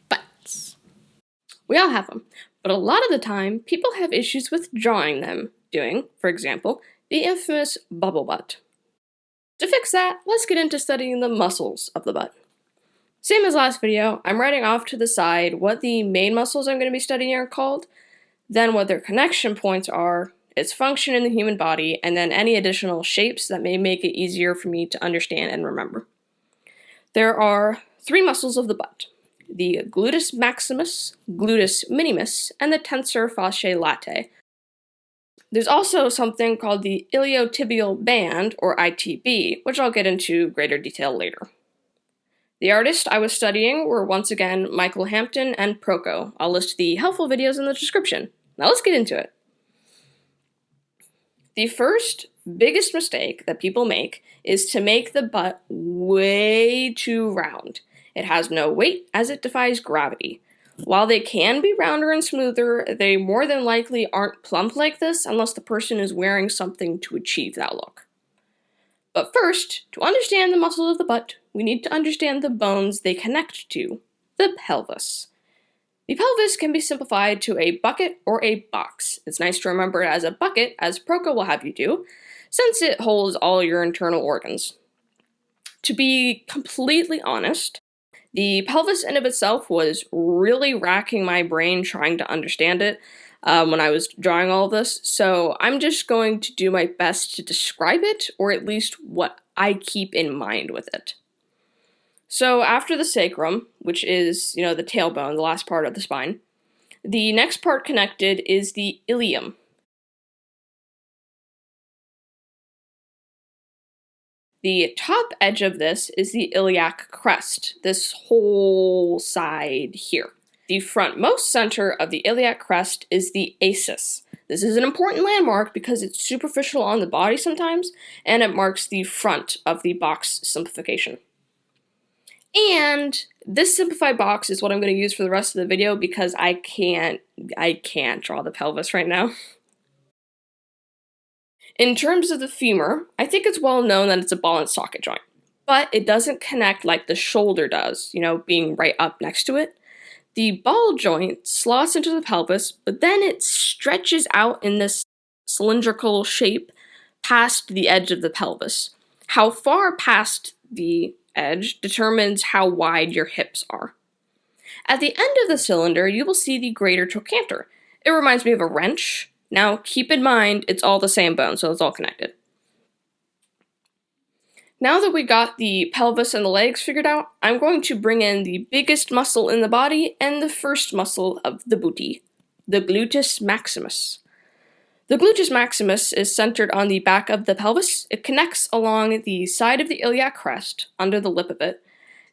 Butts. We all have them, but a lot of the time, people have issues with drawing them, doing, for example, the infamous bubble butt. To fix that, let's get into studying the muscles of the butt. Same as last video, I'm writing off to the side what the main muscles I'm going to be studying are called, then what their connection points are, its function in the human body, and then any additional shapes that may make it easier for me to understand and remember. There are 3 muscles of the butt: the Gluteus Maximus, Gluteus Minimus, and the Tensor Fasciae Latea. There's also something called the iliotibial band, or ITB, which I'll get into greater detail later. The artists I was studying were once again Michael Hampton and Proko. I'll list the helpful videos in the description. Now let's get into it. The first biggest mistake that people make is to make the butt way too round. It has no weight as it defies gravity. While they can be rounder and smoother, they more than likely aren't plump like this unless the person is wearing something to achieve that look. But first, to understand the muscles of the butt, we need to understand the bones they connect to, the pelvis. The pelvis can be simplified to a bucket or a box. It's nice to remember it as a bucket, as Proko will have you do, since it holds all your internal organs. To be completely honest, the pelvis in of itself was really racking my brain trying to understand it when I was drawing all of this, so I'm just going to do my best to describe it, or at least what I keep in mind with it. So after the sacrum, which is, the tailbone, the last part of the spine, the next part connected is the ilium. The top edge of this is the iliac crest, this whole side here. The frontmost center of the iliac crest is the acis. This is an important landmark because it's superficial on the body sometimes, and it marks the front of the box simplification. And this simplified box is what I'm going to use for the rest of the video because I can't draw the pelvis right now. In terms of the femur, I think it's well known that it's a ball and socket joint, but it doesn't connect like the shoulder does, being right up next to it. The ball joint slots into the pelvis, but then it stretches out in this cylindrical shape past the edge of the pelvis. How far past the edge determines how wide your hips are. At the end of the cylinder, you will see the greater trochanter. It reminds me of a wrench. Now, keep in mind, it's all the same bone, so it's all connected. Now that we got the pelvis and the legs figured out, I'm going to bring in the biggest muscle in the body and the first muscle of the booty, the Gluteus Maximus. The Gluteus Maximus is centered on the back of the pelvis. It connects along the side of the iliac crest, under the lip of it,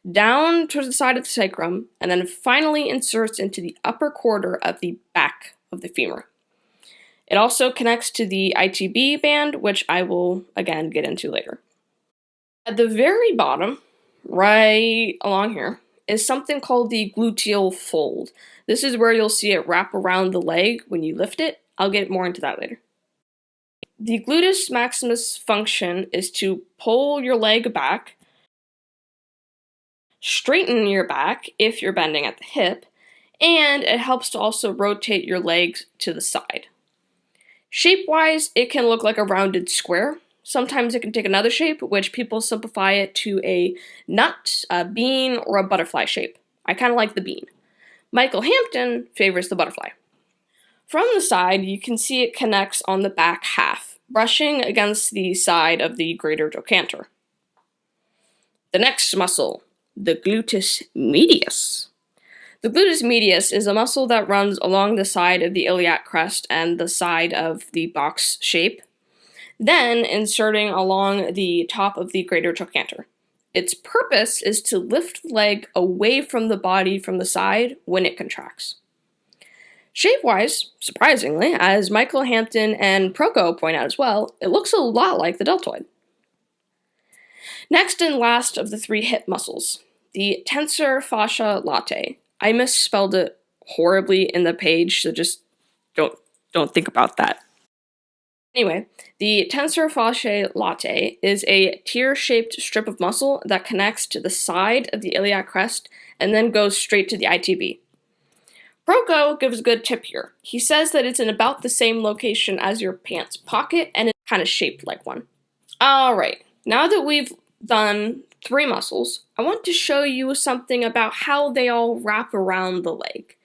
down towards the side of the sacrum, and then finally inserts into the upper quarter of the back of the femur. It also connects to the ITB band, which I will, again, get into later. At the very bottom, right along here, is something called the gluteal fold. This is where you'll see it wrap around the leg when you lift it. I'll get more into that later. The Gluteus Maximus function is to pull your leg back, straighten your back if you're bending at the hip, and it helps to also rotate your legs to the side. Shape-wise, it can look like a rounded square. Sometimes it can take another shape, which people simplify it to a nut, a bean, or a butterfly shape. I kind of like the bean. Michael Hampton favors the butterfly. From the side, you can see it connects on the back half, brushing against the side of the greater trochanter. The next muscle, the Gluteus Medius. The Gluteus Medius is a muscle that runs along the side of the iliac crest and the side of the box shape, then inserting along the top of the greater trochanter. Its purpose is to lift the leg away from the body from the side when it contracts. Shape-wise, surprisingly, as Michael Hampton and Proko point out as well, it looks a lot like the deltoid. Next and last of the 3 hip muscles, the Tensor Fasciae Latea. I misspelled it horribly in the page, so just don't think about that. Anyway, the tensor fasciae latae is a tear-shaped strip of muscle that connects to the side of the iliac crest and then goes straight to the ITB. Proko gives a good tip here. He says that it's in about the same location as your pants pocket and it's kind of shaped like one. Alright, now that we've done 3 muscles, I want to show you something about how they all wrap around the leg.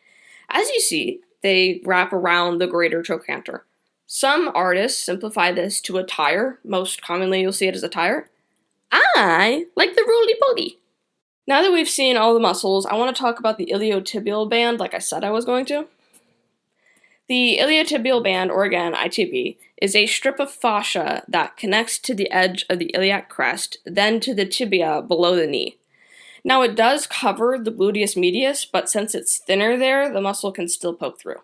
As you see, they wrap around the greater trochanter. Some artists simplify this to a tire. Most commonly, you'll see it as a tire. I like the roly-poly. Now that we've seen all the muscles, I want to talk about the iliotibial band like I said I was going to. The iliotibial band, or again, ITB, is a strip of fascia that connects to the edge of the iliac crest, then to the tibia below the knee. Now it does cover the gluteus medius, but since it's thinner there, the muscle can still poke through.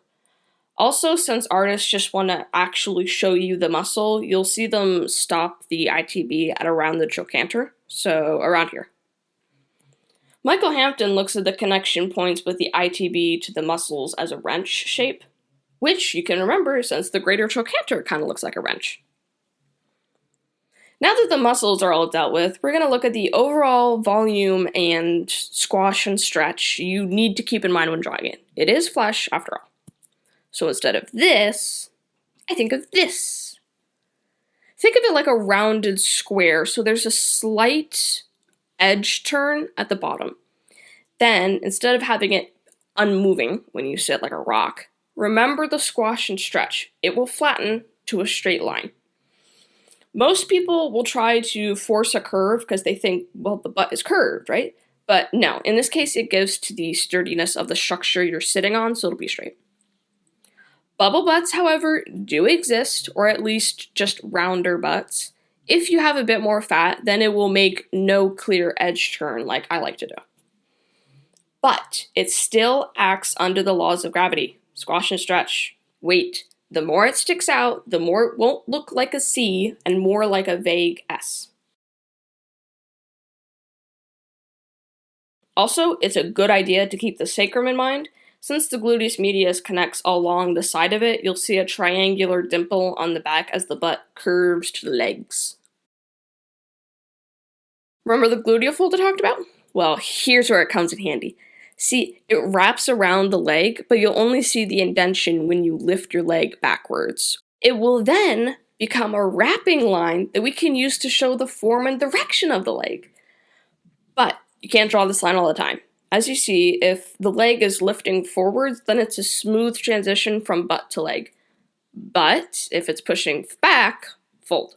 Also, since artists just want to actually show you the muscle, you'll see them stop the ITB at around the trochanter, so around here. Michael Hampton looks at the connection points with the ITB to the muscles as a wrench shape, which you can remember since the greater trochanter kind of looks like a wrench. Now that the muscles are all dealt with, we're going to look at the overall volume and squash and stretch you need to keep in mind when drawing it. It is flesh, after all. So instead of this, I think of this. Think of it like a rounded square, so there's a slight edge turn at the bottom. Then, instead of having it unmoving when you sit like a rock, remember the squash and stretch. It will flatten to a straight line. Most people will try to force a curve because they think, well, the butt is curved, right? But no, in this case, it gives to the sturdiness of the structure you're sitting on, so it'll be straight. Bubble butts, however, do exist, or at least just rounder butts. If you have a bit more fat, then it will make no clear edge turn like I like to do. But it still acts under the laws of gravity. Squash and stretch. Weight. The more it sticks out, the more it won't look like a C and more like a vague S. Also, it's a good idea to keep the sacrum in mind. Since the gluteus medius connects along the side of it, you'll see a triangular dimple on the back as the butt curves to the legs. Remember the gluteal fold I talked about? Well, here's where it comes in handy. See, it wraps around the leg, but you'll only see the indentation when you lift your leg backwards. It will then become a wrapping line that we can use to show the form and direction of the leg. But you can't draw this line all the time. As you see, if the leg is lifting forwards, then it's a smooth transition from butt to leg. But if it's pushing back, fold.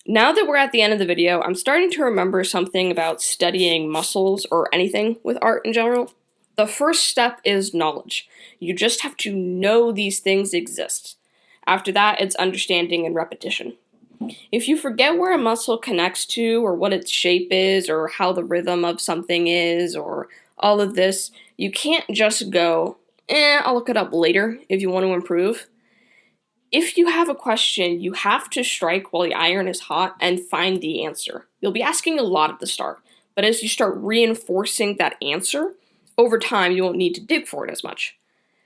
Now that we're at the end of the video, I'm starting to remember something about studying muscles or anything with art in general. The first step is knowledge. You just have to know these things exist. After that, it's understanding and repetition. If you forget where a muscle connects to, or what its shape is, or how the rhythm of something is, or all of this, you can't just go, I'll look it up later if you want to improve. If you have a question, you have to strike while the iron is hot and find the answer. You'll be asking a lot at the start, but as you start reinforcing that answer, over time you won't need to dig for it as much.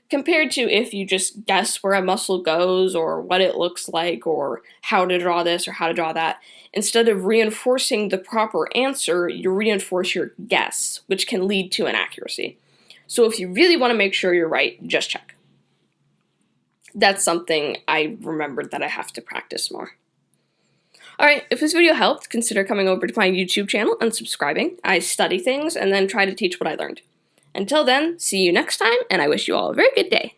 Compared to if you just guess where a muscle goes or what it looks like or how to draw this or how to draw that, instead of reinforcing the proper answer, you reinforce your guess, which can lead to inaccuracy. So if you really want to make sure you're right, just check. That's something I remembered that I have to practice more. Alright, if this video helped, consider coming over to my YouTube channel and subscribing. I study things and then try to teach what I learned. Until then, see you next time, and I wish you all a very good day.